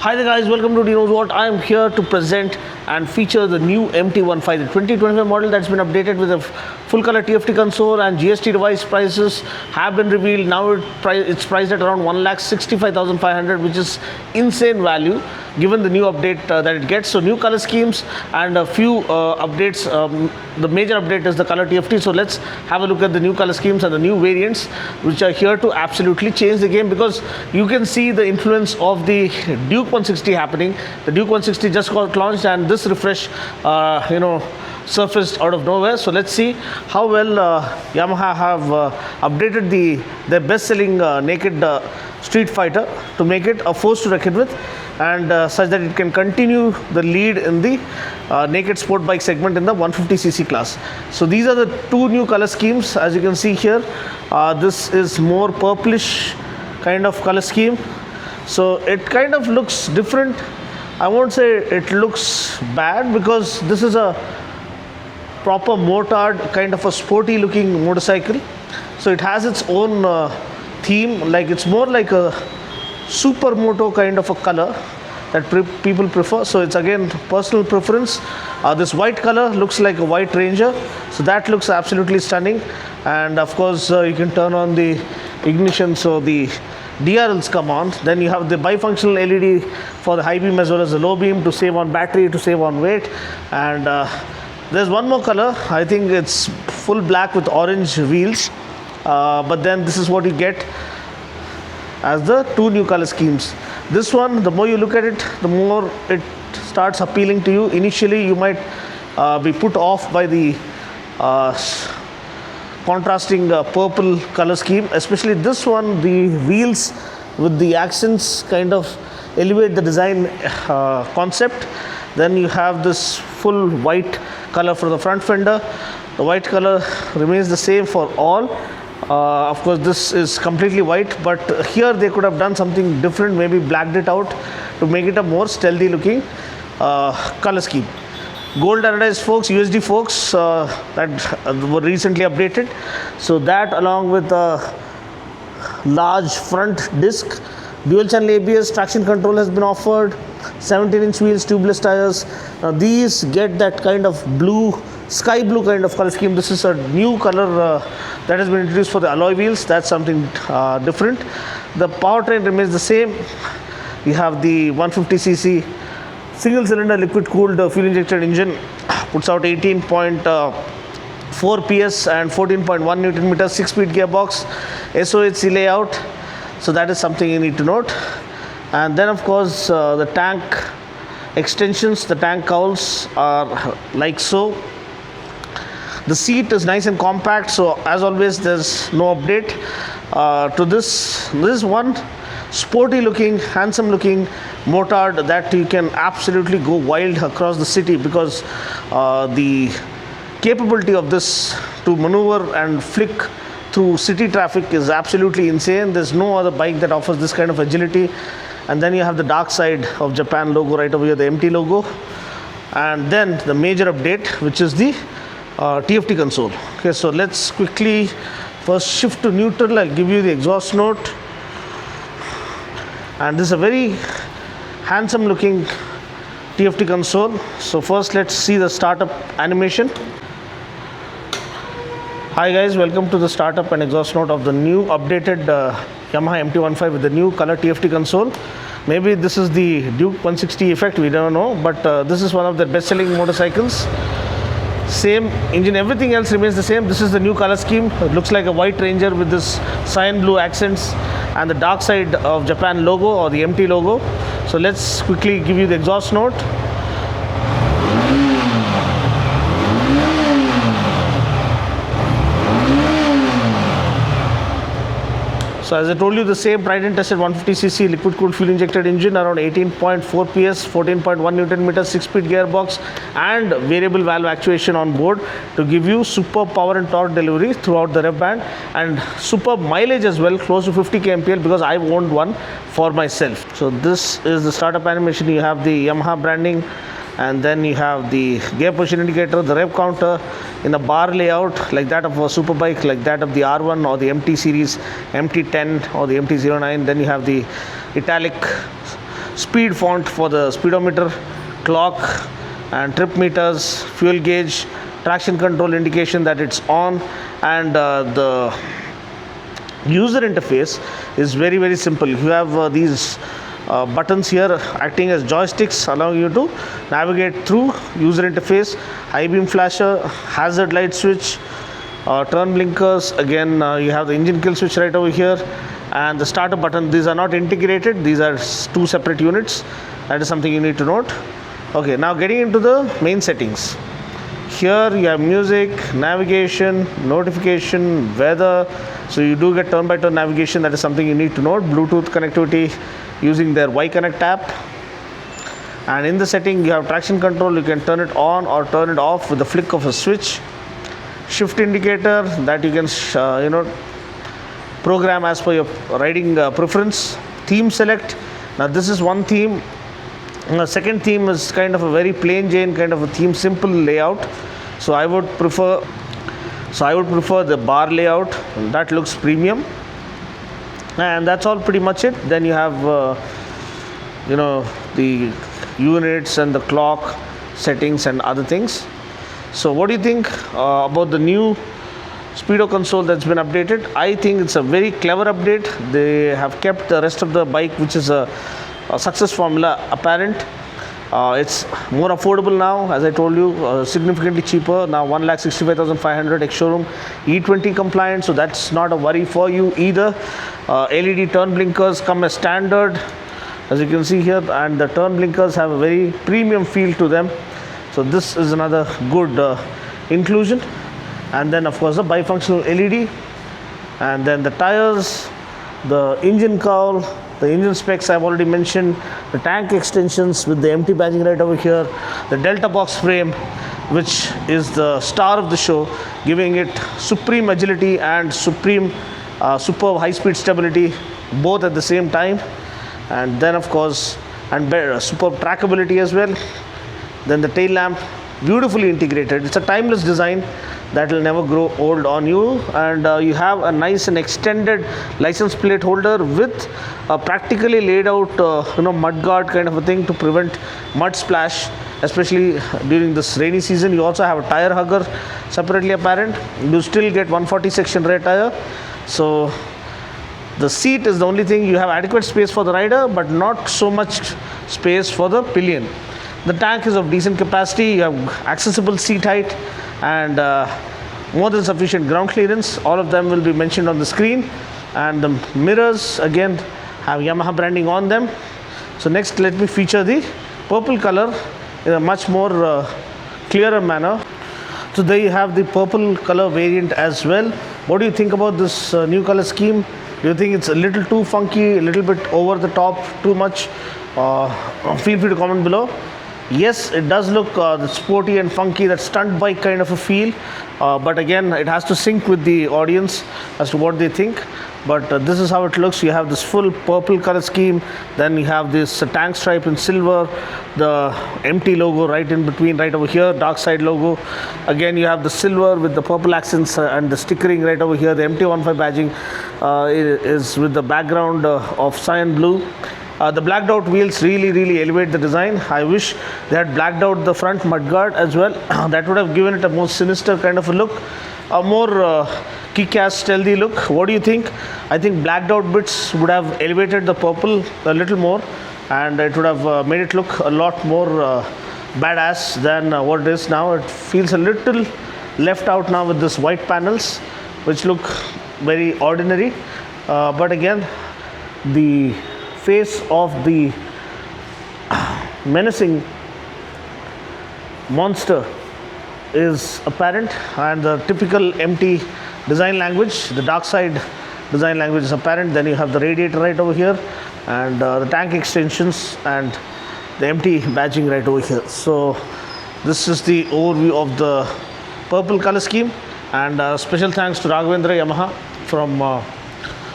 Hi there guys, welcome to Knows What. I am here to present and feature the new MT15, the 2025 model that's been updated with a full color TFT console, and GST revised prices have been revealed. Now it's priced at around 1,65,500, which is insane value given the new update that it gets. So new color schemes and a few updates. The major update is the color TFT. So let's have a look at the new color schemes and the new variants which are here to absolutely change the game, because you can see the influence of the Duke 160 happening. The Duke 160 just got launched, and this refresh surfaced out of nowhere. So let's see how well Yamaha have updated their best-selling naked street fighter to make it a force to reckon with, and such that it can continue the lead in the naked sport bike segment in the 150cc class. So these are the two new color schemes. As you can see here, this is more purplish kind of color scheme, so it kind of looks different. I won't say it looks bad, because this is a proper motard kind of a sporty looking motorcycle. So it has its own theme, like it's more like a supermoto kind of a color that people prefer. So it's again personal preference. This white color looks like a white Ranger, so that looks absolutely stunning. And of course you can turn on the ignition, so the DRLs come on. Then you have the bifunctional LED for the high beam as well as the low beam, to save on battery, to save on weight. And there's one more color. I think it's full black with orange wheels, but then this is what you get as the two new color schemes. This one, the more you look at it, the more it starts appealing to you. Initially you might be put off by the contrasting purple color scheme, especially this one. The wheels with the accents kind of elevate the design concept. Then you have this full white color for the front fender. The white color remains the same for all. Of course this is completely white, but here they could have done something different, maybe blacked it out to make it a more stealthy looking color scheme. Gold anodized forks, USD forks that were recently updated. So that, along with a large front disc, dual channel ABS, traction control has been offered, 17-inch wheels, tubeless tires. Now these get that kind of blue, sky blue kind of color scheme. This is a new color that has been introduced for the alloy wheels. That's something different. The powertrain remains the same. You have the 150cc single cylinder liquid cooled fuel injected engine, puts out 18.4 PS and 14.1 Newton meters, 6-speed gearbox, SOHC layout. So that is something you need to note. And then of course the tank extensions, the tank cowls are like so. The seat is nice and compact, so as always there's no update to this. This is one sporty looking, handsome looking motard that you can absolutely go wild across the city, because the capability of this to maneuver and flick through city traffic is absolutely insane. There's no other bike that offers this kind of agility. And then you have the dark side of Japan logo right over here, the MT logo. And then the major update, which is the TFT console. Okay, so let's quickly first shift to neutral. I'll give you the exhaust note. And this is a very handsome looking TFT console. So first let's see the startup animation. Hi guys, welcome to the startup and exhaust note of the new updated Yamaha MT15 with the new color TFT console. Maybe this is the Duke 160 effect, we don't know, but this is one of the best selling motorcycles. Same engine, everything else remains the same. This is the new color scheme. It looks like a white Ranger with this cyan blue accents and the dark side of Japan logo, or the MT logo. So let's quickly give you the exhaust note. So as I told you, the same tried and tested 150cc liquid cooled fuel injected engine, around 18.4 PS, 14.1 Newton meters, 6-speed gearbox, and variable valve actuation on board to give you superb power and torque delivery throughout the rev band, and superb mileage as well, close to 50 kmpl, because I owned one for myself. So this is the startup animation. You have the Yamaha branding, and then you have the gear position indicator, the rev counter in a bar layout like that of a superbike, like that of the R1 or the MT series, MT10 or the MT09. Then you have the italic speed font for the speedometer, clock and trip meters, fuel gauge, traction control indication that it's on, and the user interface is very, very simple. You have these buttons here acting as joysticks, allowing you to navigate through user interface. High beam flasher, hazard light switch, turn blinkers. Again, you have the engine kill switch right over here, and the starter button. These are not integrated, these are two separate units. That is something you need to note. Okay, now getting into the main settings. Here you have music, navigation, notification, weather. So you do get turn by turn navigation. That is something you need to note. Bluetooth connectivity using their Y Connect app. And in the setting you have traction control. You can turn it on or turn it off with the flick of a switch. Shift indicator that you can program as per your riding preference. Theme select. Now this is one theme. Second theme is kind of a very plain Jane kind of a theme, simple layout. So I would prefer the bar layout. That looks premium, and that's all pretty much it. Then you have the units and the clock settings and other things. So what do you think about the new Speedo console that's been updated? I think it's a very clever update. They have kept the rest of the bike, which is a success formula, apparent. It's more affordable now, as I told you, significantly cheaper now. 1,65,500 ex-showroom, E20 compliant, so that's not a worry for you either. LED turn blinkers come as standard, as you can see here, and the turn blinkers have a very premium feel to them. So this is another good inclusion. And then of course the bifunctional LED, and then the tires, the engine cowl, the engine specs I've already mentioned, the tank extensions with the MT badging right over here, the Delta box frame, which is the star of the show, giving it supreme agility and superb high-speed stability, both at the same time. And then of course, and superb trackability as well. Then the tail lamp, beautifully integrated. It's a timeless design that will never grow old on you. And you have a nice and extended license plate holder with a practically laid out mud guard kind of a thing to prevent mud splash, especially during this rainy season. You also have a tire hugger separately apparent. You still get 140 section rear tire. So the seat is the only thing. You have adequate space for the rider, but not so much space for the pillion. The tank is of decent capacity. You have accessible seat height and more than sufficient ground clearance. All of them will be mentioned on the screen. And the mirrors again have Yamaha branding on them. So next, let me feature the purple color in a much more clearer manner. So there you have the purple color variant as well. What do you think about this new color scheme? Do you think it's a little too funky, a little bit over the top, too much? Feel free to comment below. Yes, it does look sporty and funky, that stunt bike kind of a feel, but again it has to sync with the audience as to what they think. But this is how it looks. You have this full purple color scheme, then you have this tank stripe in silver, the MT logo right in between, right over here, dark side logo. Again you have the silver with the purple accents and the stickering right over here. The MT15 badging is with the background of cyan blue. The blacked out wheels really elevate the design. I wish they had blacked out the front mudguard as well. That would have given it a more sinister kind of a look, a more kick-ass stealthy look. What do you think? I think blacked out bits would have elevated the purple a little more, and it would have made it look a lot more badass than what it is now. It feels a little left out now with this white panels, which look very ordinary. But again, the face of the menacing monster is apparent, and the typical MT design language, the dark side design language is apparent. Then you have the radiator right over here, and the tank extensions and the MT badging right over here. So this is the overview of the purple color scheme, and special thanks to Raghavendra Yamaha from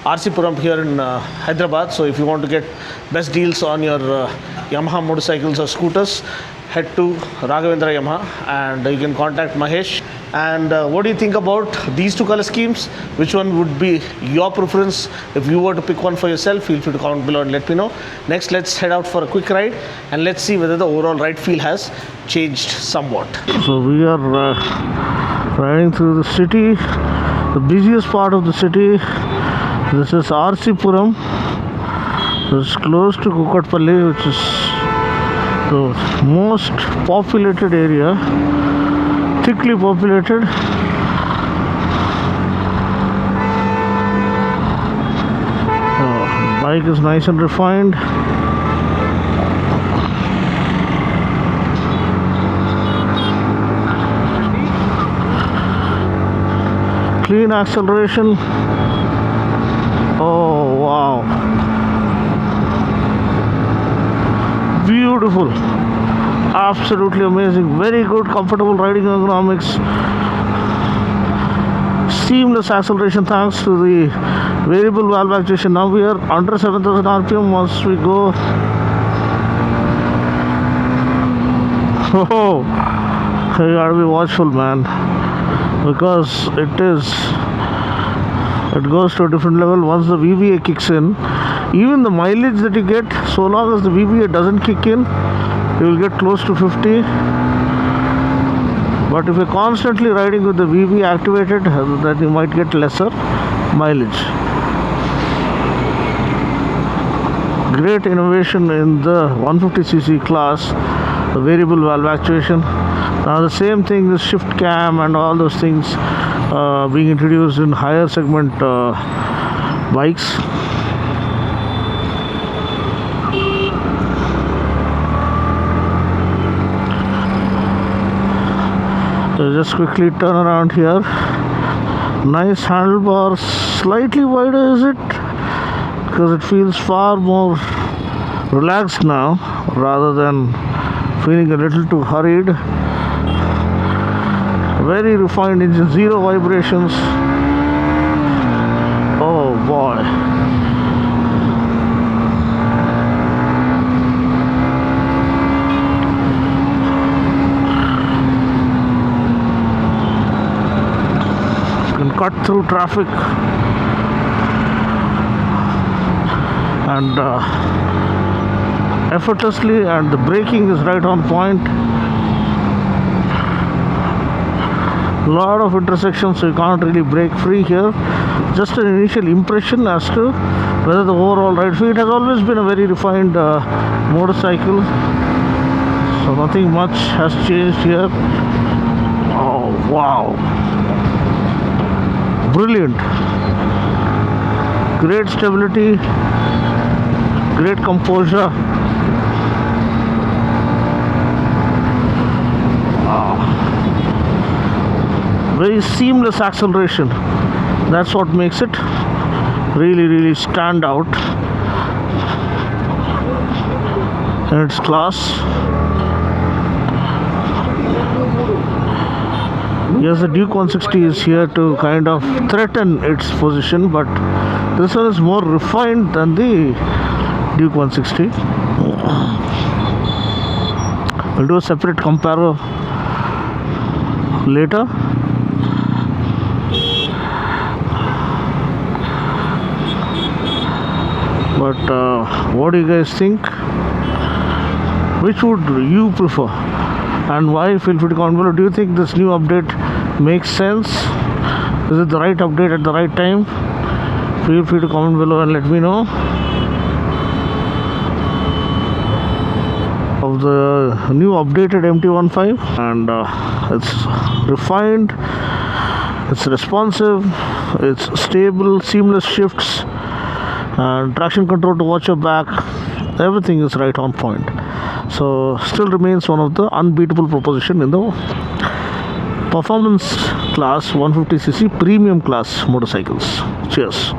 RC Puram here in Hyderabad. So if you want to get best deals on your Yamaha motorcycles or scooters, head to Raghavendra Yamaha and you can contact Mahesh. And what do you think about these two color schemes? Which one would be your preference? If you were to pick one for yourself, feel free to comment below and let me know. Next, let's head out for a quick ride and let's see whether the overall ride feel has changed somewhat. So we are riding through the city, the busiest part of the city. This is RC Puram. It's close to Kukatpalli, which is the most populated area, thickly populated. Bike is nice and refined. Clean acceleration. Oh wow, beautiful, absolutely amazing, very good, comfortable riding ergonomics, seamless acceleration thanks to the variable valve actuation. Now we are under 7,000 rpm. Once we go, oh, you gotta be watchful, man, because it goes to a different level once the VVA kicks in. Even the mileage that you get, so long as the VVA doesn't kick in, you will get close to 50. But if you're constantly riding with the VVA activated, then you might get lesser mileage. Great innovation in the 150cc class, the variable valve actuation. Now the same thing, the shift cam and all those things being introduced in higher segment bikes. So just quickly turn around here. Nice handlebars, slightly wider is it? Because it feels far more relaxed now rather than feeling a little too hurried. Very refined engine, zero vibrations. Oh boy. You can cut through traffic and effortlessly, and the braking is right on point. Lot of intersections, so you can't really break free here. Just an initial impression as to whether the overall ride feel. It has always been a very refined motorcycle, so nothing much has changed here. Oh wow, brilliant, great stability, great composure. Very seamless acceleration. That's what makes it really stand out in its class. Yes, the Duke 160 is here to kind of threaten its position, but this one is more refined than the Duke 160. We'll do a separate comparo later. But what do you guys think? Which would you prefer and why? Feel free to comment below. Do you think this new update makes sense? Is it the right update at the right time? Feel free to comment below and let me know. Of the new updated MT15, and it's refined, it's responsive, it's stable, seamless shifts, and traction control to watch your back. Everything is right on point. So still remains one of the unbeatable proposition in the performance class 150cc premium class motorcycles. Cheers.